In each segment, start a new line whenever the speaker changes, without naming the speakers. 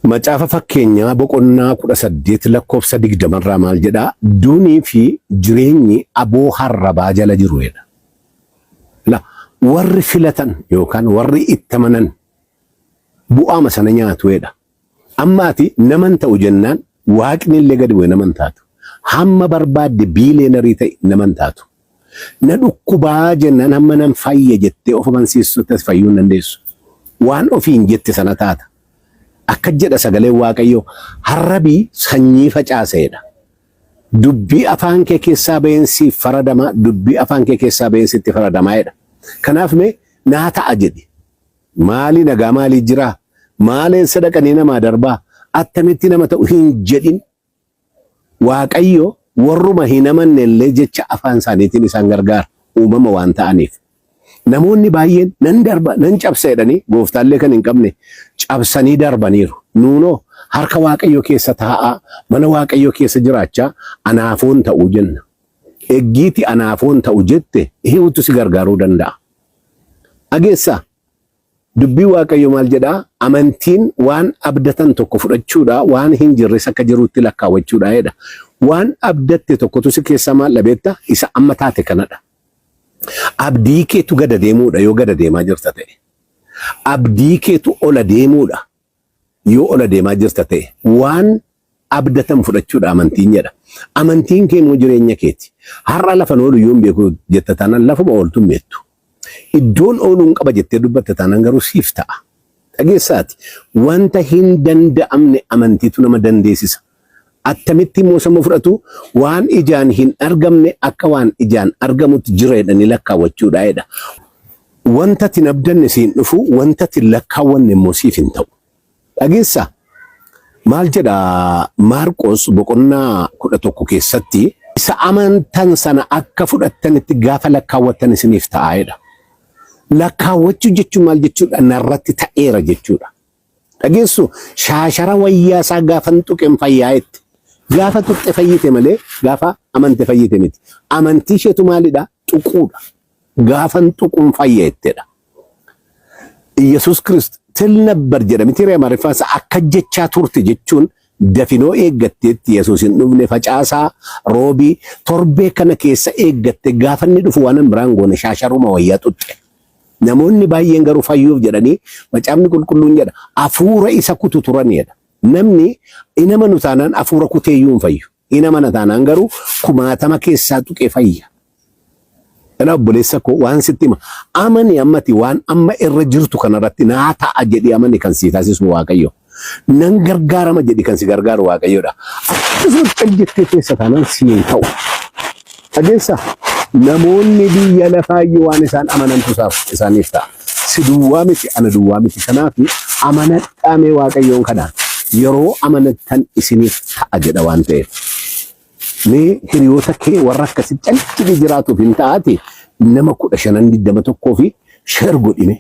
Macaafa fakkeenyaa boqonnaa 18 lakkoofsa 20 irraa maal jedhaa? Duunii fi jireenyi aboo harrabaa jala jiruudha. Warri filatan yookaan warri itti amanan bu'aama sana nyaatuudha. Ammaati naman ta'u jennaan waaqni illee gadi bu'e naman taatu. Hamma barbaadde biileenarii ta'e naman taatu. Na dhukkubaa jennaan hamma nan fayya jettee of amansiisutti fayyuu hin dandeessu. Waan ofiin jette sana taata. Akka jedha sagalee Waaqayyoo harrabii sanyii facaaseedha. Dubbii afaan kee keessaa ba'eensi faradama, dubbii afaan kee keessaa ba'eensitti faradamaa'edha. Kanaaf mee naa ta'a jedhi. Maali nagaa maalii jiraa? Maaleen sadaqanii namaa darbaa? Attamitti nama ta'u hin jedhin. Waaqayyo warruma hin amanne illee jecha afaan isaaniitiin isaan gargaara uumama waan ta'aniif. Namoonni baay'een nan darba nan cabsa jedhanii gooftaallee kan hin qabne cabsanii darbaniiru. Nuunoo harka Waaqayyoo keessa taa'aa mana Waaqayyoo keessa jiraachaa anaafoon ta'uu jenna. Eggiiti anaafoon ta'u jette hiwutu si gargaaruu danda'a. Ageessa dubbii Waaqayyoo maal jedhaa? Amantiin waan abdatan tokko fudhachuudha, waan hin jirres akka jirutti lakkaawwachuudha jedha. Waan abdatte tokkotu si keessa maal dhabeetta? Isa amma taate kanadha. Abdii keetu gada deemuudha yoo gada deemaa jirta ta'e. Abdii keetu ola deemuudha yoo ola deemaa jirta ta'e. Waan abdatan fudhachuudha amantiin jedha. Amantiin keemmoo jireenya keeti. Har'a lafa oolu yoo hin beeku jetta taanaan lafuma ooltu hin beektu. Iddoon ooluun qaba jettee dubbatte taanaan garuu siif ta'a. Dhageessaati. Wanta hin danda'amne amantiitu nama dandeessisa. Attamitti immoo sama fudhatu waan ijaan hin argamne akka waan ijaan argamutti jireedhani lakkaawwachuudha jedha. Wanta tin abdanne siin dhufu wanta tin lakkaawwanne immoo siif hin ta'u. Dhageessaa maal jedha Maarqos boqonnaa 11 keessatti isa amantan sana akka fudhattanitti gaafa lakkaawwattan isiniif ta'a jedha. Lakkaawwachuu jechuun maal jechuudha? Narratti ta'eera jechuudha. Dhageessu shaashara wayyaasaa gaafa tuqeen fayyaayetti. Gaafa tuqxe fayyite malee gaafa amante fayyite miti. Amantii isheetu maalidha? Tuquudha. Gaafa tuquun fayyeettedha. Yesuus Kiristoos tilnabbar jedhame tiree maarifaasa akka jechaa turte jechuun dafinoo eeggatteetti Yesuus hin dhufne facaasaa roobii torbee kana keessa eeggatte gaafa inni dhufu waan biraan goone shaasharuma wayyaa tuqxe. Namoonni baay'een garuu fayyuuf jedhanii macaafni qulqulluun jedha hafuura isa kutu turanidha. Namni ina manu taanaan hafuura kuteeyyuu hin fayyu. Ina mana taanaan garuu 90 keessaa tuqee fayya. Kana obboleessa koo waan sitti hima. Amani ammati waan amma irra jirtu kanarratti naa ta'a jedhi amani kan si taasisu Waaqayyo. Nan gargaarama jedhi kan si gargaaru Waaqayyoodha. Akkasumas jettee keessa taanaan si hin ta'u. Dhageessa namoonni biyya lafaayyuu waan isaan amanantu isaaniif ta'a. Si duwwaa miti ana duwwaa miti. Kanaaf amanadhaamee Waaqayyoon kanaan yeroo amanattan isiniif ta'a jedha waan ta'eef. Mee hiriyoota kee warra akkasii calqii jiraatuuf hin ta'aati nama 1521 fi sheer godhine.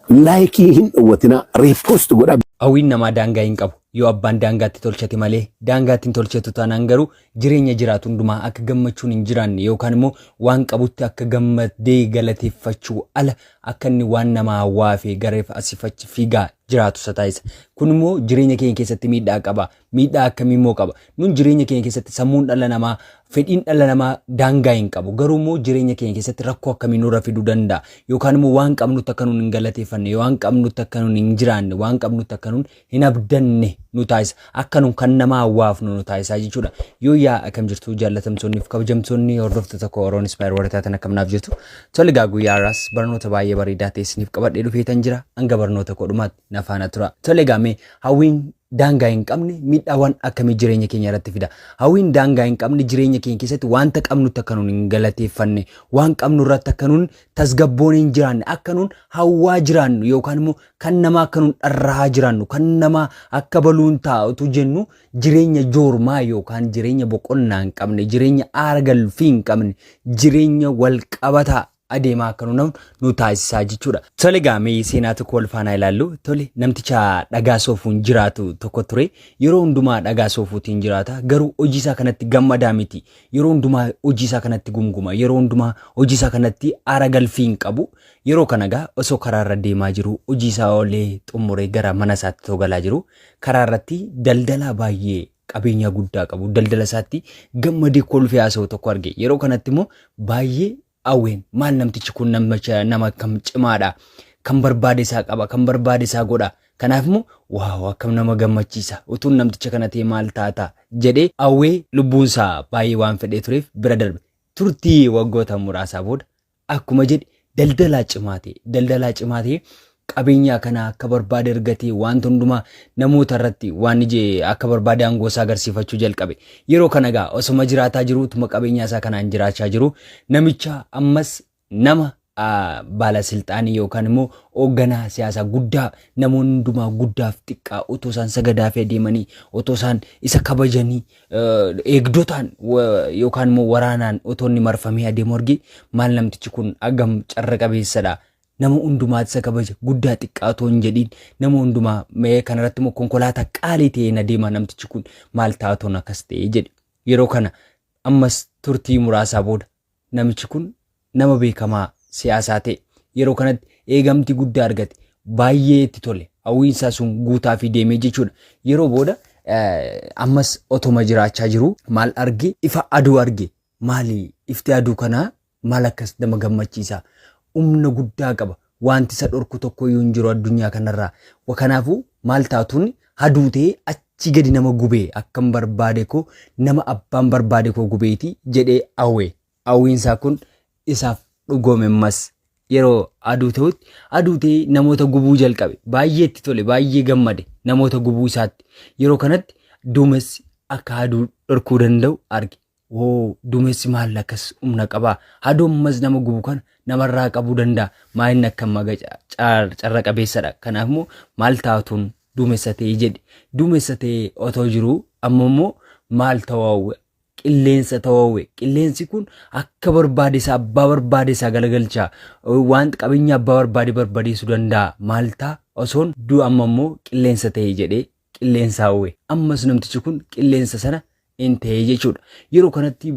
Laayikii hin dhowwatina reepost godha.
Hawwiin namaa daangaa hin qabu. Yoo abbaan daangaatti tolchate malee daangaatti hin tolchatu taanaan garuu jireenya jiraatu hundumaa akka gammachuun hin jiraanne yookaan immoo waan qabutti akka gammadee galateeffachuu ala akka inni waan nama hawwaa fi gareef asifachi fiigaa jiraatu isa taasisa. Kun immoo jireenya keenya keessatti miidhaa qaba. Miidhaa akkamii immoo qaba? Nun jireenya keenya keessatti sammuun dhala namaa fedhiin dhala namaa daangaa hin qabu. Garuu immoo jireenya keenya keessatti rakkoo akkamii nurra fiduu danda'a? Yookaan immoo waan qabnutti akka nun hin galateeffanne, waan qabnutti akka nun hin jiraanne, waan qabnutti akka nun hin abdanne nu taasisa. Akka nun kan nama hawwaaf nu taasisaa jechuudha. Yoo yaa akkam jirtu jaallatamtoonni fi kabajamtoonni hordoftoota koo Oroon Inspire warra taatan akkam naaf jirtu. Tole egaa guyyaa har'aas barnoota baay'ee bareedaa ta'e isiniif qabadhee dhufeetan jira. Hanga barnoota koo dhumaatti na faana tura. Tole egaa mee hawwiin daangaa hin qabne miidhaawwan akkamii jireenya keenya irratti fida? Hawwiin daangaa hin qabne jireenya keenya keessatti wanta qabnutti akka nun hin galateeffanne, waan qabnu irratti akka nun tasgabboon hin jiraanne, akka nun hawwaa jiraannu yookaan immoo kan nama akka nun dharraa jiraannu, kan nama akka baluun taa'utu jennu jireenya joormaa yookaan jireenya boqonnaa hin qabne, jireenya aara galfii hin qabne, jireenya wal qabataa adeemaa akka nu taasisaa jechuudha. Tole gaamee seenaa tokko wal faanaa ilaallu. Tole namticha dhagaa soofuun jiraatu tokko ture. Yeroo hundumaa dhagaa soofuutiin jiraata. Garuu hojii isaa kanatti gammadaa miti. Yeroo hundumaa hojii isaa kanatti gumguma. Yeroo hundumaa hojii isaa kanatti aara galfii hin qabu. Yeroo kana gaa osoo karaarra deemaa jiru hojii isaa olee xumuree gara mana isaatti togalaa jiru. Karaarratti daldalaa baay'ee qabeenya guddaa qabu. Daldala isaatti gammadee kolfee haasa'u tokko arge. Yeroo kanatti immoo baay'ee awween maal namtichi kun nama kam cimaadha, kan barbaade isaa qaba, kan barbaade isaa godha. Kanaaf immoo waaw akkam nama gammachiisa, utuun namticha kana ta'e maal taata jedhee awwee lubbuun isaa baay'ee waan fedhee tureef bira darbe. Turtii waggoota muraasaa booda akkuma jedhe daldalaa cimaa ta'e qabeenya kana akka barbaade argatee wanta hundumaa namoota irratti waan ije akka barbaade aangoo isaa agarsiifachuu jalqabe. Yeroo kana gaa osuma jiraataa jiruutuma qabeenya isaa kanaan jiraachaa jiru. Namicha ammas nama baalasilxaanii yookaan immoo hoogganaa siyaasaa guddaa namoonni hundumaa guddaaf xiqqaa otoo isaan sagadaa fi adeemanii otoo isaan isa kabajanii eegdotaan yookaan immoo waraanaan otoo inni marfamee adeemu arge maal namtichi kun agam carra qabeessadha. Nama hundumaatti isa kabaja guddaa xiqqaa otoo hin jedhiin nama hundumaa mee kanarratti immoo konkolaataa qaalii ta'een adeema namtichi kun maal taatoon akkas ta'e jedhe. Yeroo kana ammas turtii muraasaa booda namichi kun nama beekamaa siyaasaa ta'e. Yeroo kanatti eegamti guddaa argate baay'ee itti tole hawwiinsaa sun guutaa fi deemee jechuudha. Yeroo booda ammas otoma jiraachaa jiru maal arge ifa aduu arge. Maali ifti aduu kanaa maal akkas nama gammachiisa. Humna guddaa qaba. Wanti isa dhorku tokko iyyuu hin jiru addunyaa kanarraa. Kanaafuu maal taatuun aduu ta'ee achi gadi nama gubee akkam barbaade koo nama abbaan barbaade koo gubeeti jedhee awwee. Hawwiinsaa kun isaaf dhugoome ammas yeroo aduu ta'ee namoota gubuu jalqabe. Baay'ee itti tole baay'ee gammade namoota gubuu isaatti. Yeroo kanatti duumessi akka aduu dhorkuu danda'u arge. Duumessi maal akkas humna qabaa. Aduu ammas nama gubu kana namarraa qabuu danda'a. Maayinni akka maga carra qabeessadha. Kanaaf immoo maal taatuun duumessa ta'ee jedhe. Duumessa ta'ee otoo jiru amma immoo maal ta'uu qilleensa ta'uu. Qilleensi kun akka barbaade isaa abbaa barbaade isaa galagalchaa. Wanti qabeenya abbaa barbaade barbadeessuu danda'a. Maal ta'a osoon amma immoo qilleensa ta'ee jedhee qilleensa hawwe. Ammas namtichi kun qilleensa sana in ta'ee jechuudha. Yeroo kanatti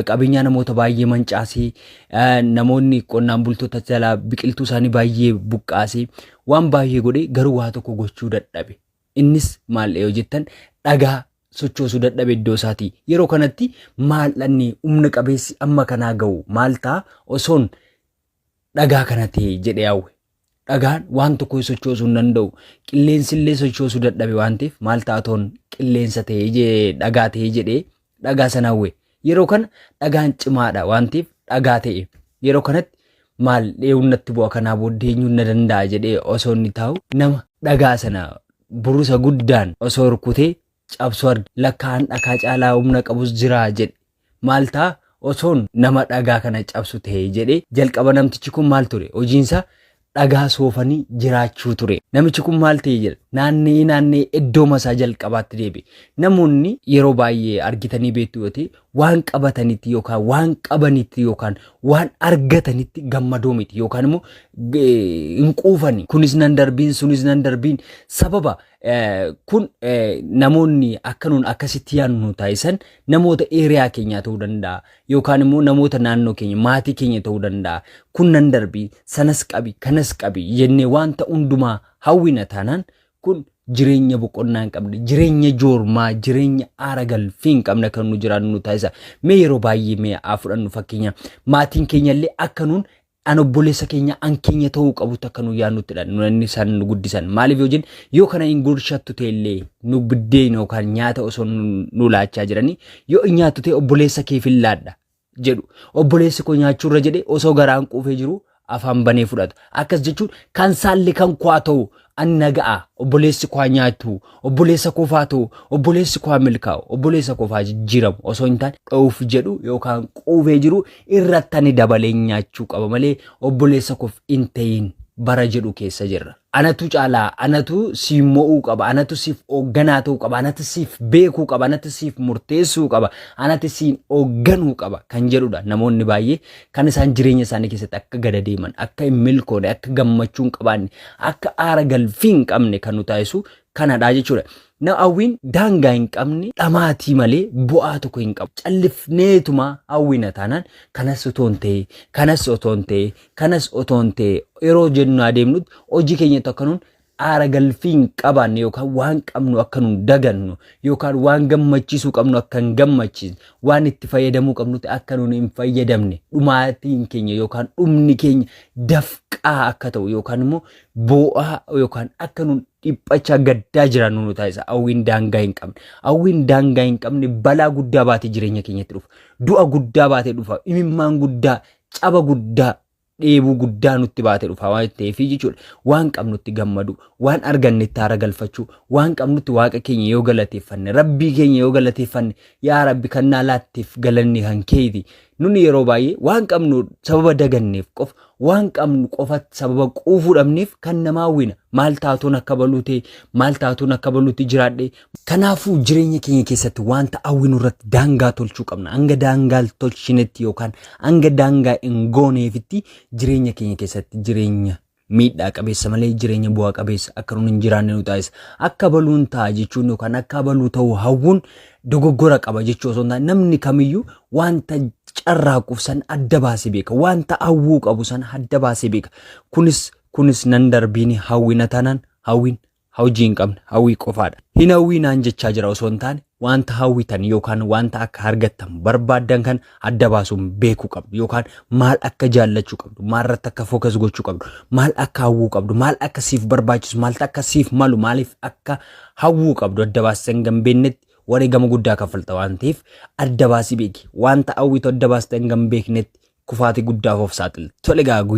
qabeenya namoota baay'ee mancaasee namoonni qonnaan bultoota jalaa biqiltuu isaanii baay'ee buqqaasee waan baay'ee godhee garuu waa tokko gochuu dadhabe. Innis maal yoo jettan dhagaa sochoosuu dadhabe iddoo isaatii. Yeroo kanatti maal dhanni humna qabeessi amma kanaa ga'u maal ta'a osoon dhagaa kana ta'e jedhee hawwe. Dhagaan waan tokko sochoosuu hin danda'u. Qilleensi illee sochoosuu dadhabe waan ta'eef maal taatoon qilleensa ta'ee dhagaa ta'ee jedhee dhagaa sana hawwe. Yeroo kana dhagaan cimaadha waan ta'eef dhagaa ta'e. Yeroo kanatti maal dheewunnatti bu'a kanaa booddee eenyuun na danda'a jedhee osoo inni taa'u nama dhagaa sana burusa guddaan osoo rukutee cabsuu arge. Lakkaan dhagaa caalaa humna qabus jira jedhe. Maal ta'a osoon nama dhagaa kana cabsu ta'ee jedhee jalqaba namtichi kun maal ture hojiinsaa dhagaa soofanii jiraachuu ture. Namichi kun maal ta'e jedha naannee iddoo masaa jalqabaatti deebi. Namoonni yeroo baay'ee argitanii beektu yoo ta'e waan qabatanitti yookaan waan qabanitti yookaan waan argatanitti gammadoo miti yookaan immoo hin quufani. Kunis nan darbiin sunis nan darbiin sababa kun namoonni akka nuun akkasitti yaadnu taasisan namoota eeriyaa keenyaa ta'uu danda'a yookaan immoo namoota naannoo keenya maatii keenya ta'uu danda'a. Kun nan darbii sanas qabi kanas qabi jennee wanta hundumaa hawwina taanaan kun jireenya boqonnaa hin qabne jireenya joormaa jireenya aara galfii hin qabne kan nu jiraannu taasisa. Mee yeroo baay'ee mee fudhannu fakkeenya maatiin keenya illee akka nuun an obboleessa keenya an keenya ta'uu qabutti akka nu yaannuttidha. Nunni isaan nu guddisan maaliif yoo jennu yoo kana hin gurshattu ta'ellee nu biddeen yookaan nyaata osoo nu laachaa jiranii yoo nyaattu ta'e obboleessa kee fillaadha jedhu. Obboleessi koo nyaachuurra jedhe osoo garaan quufee jiru afaan banee fudhata. Akkas jechuun kan saalli kan kwaa ta'u an naga'a obboleessi kwaa nyaatu obboleessa kofaa ta'u obboleessi kwaa milkaa'u obboleessa kofaa jijjiiramu osoo hin taane dhoof jedhu yookaan quufee jiru irratti ani dabalee nyaachuu qaba malee obboleessa kof hin ta'in bara jedhu keessa jirra. anatu caalaa anatu siif mo'uu qaba anatu siif hoogganaa ta'uu qaba anatu siif beekuu qaba anatu siif murteessuu qaba anatu siif hoogganuu qaba kan jedhudha namoonni baay'ee kan isaan jireenya isaanii keessatti akka gada deeman akka hin milkoone akka gammachuu hin qabaanne akka aara galfii hin qabne kan nu taasisu kanadha jechuudha. Na hawwiin daangaa hin qabne dhamaatii malee bu'aa tokko hin qabu. Callifneetuma hawwina taanaan kanas otoo hin ta'e kanas otoo hin ta'e kanas otoo hin ta'e yeroo jennu adeemnutti hojii keenya tokko nuun aara galfii hin qabaanne yookaan waan qabnu akka nuun dagannu yookaan waan gammachiisuu qabnu akka hin gammachiisne waan itti fayyadamuu qabnutti akka nuun hin fayyadamne dhumaatiin keenya yookaan dhumni keenya dafqaa akka ta'u yookaan immoo bu'aa yookaan akka nuun dhiphachaa gaddaa jiran nu taasisa. Hawwiin daangaa hin qabne hawwiin daangaa hin qabne balaa guddaa baatee jireenya keenyatti dhufa du'a guddaa baatee dhufa imimmaan guddaa caba guddaa dheebuu guddaa nutti baatee dhufa waan ta'eef jechuudha. Waan qabnutti gammadu waan argannetti aara galfachuu waan qabnutti waaqa keenya yoo galateeffanne rabbii keenya yoo galateeffanne yaa rabbi kannaa laatteef galanni kan keeti. Nuni yeroo baay'ee waan qabnu sababa daganneef qofa waan qabnu qofatti sababa quufuu dhabneef kan nama hawwina maal taatuun akka baluute maal taatuun akka baluutti jiraadhe. Kanaafuu jireenya keenya keessatti wanta hawwinu irratti daangaa tolchuu qabna. Hanga daangaa tolchinetti yookaan hanga daangaa hin gooneefitti jireenya keenya keessatti jireenya miidhaa qabeessa malee jireenya bu'aa qabeessa akka nuun hin jiraanne nu taasisa. Akka baluun ta'a jechuun yookaan akka baluu ta'uu hawwuun dogoggora qaba jechuu osoo hin taane namni kamiyyuu wanta carraaquuf san adda baasee beeka wanta hawwuu qabu san adda baasee beeka. Kunis nan darbiin hawwina taanaan hawwiin hawjii hin qabne hawwii qofaadha. Hin hawwiinaan jechaa jira osoo hin taane wanta hawwitan yookaan wanta akka argattan barbaaddan kan adda baasuun beekuu qabdu yookaan maal akka jaallachuu qabdu maal irratti akka fookas gochuu qabdu maal akka hawwuu qabdu maal akka siif barbaachisu maal akka siif malu maaliif akka hawwuu qabdu adda baasisan gambeennetti wareegama guddaa kaffalta waan ta'eef adda baasii beeki wanta hawwitu adda baasisan gambeeknetti kufaatii guddaaf of saaxila. Tole gaa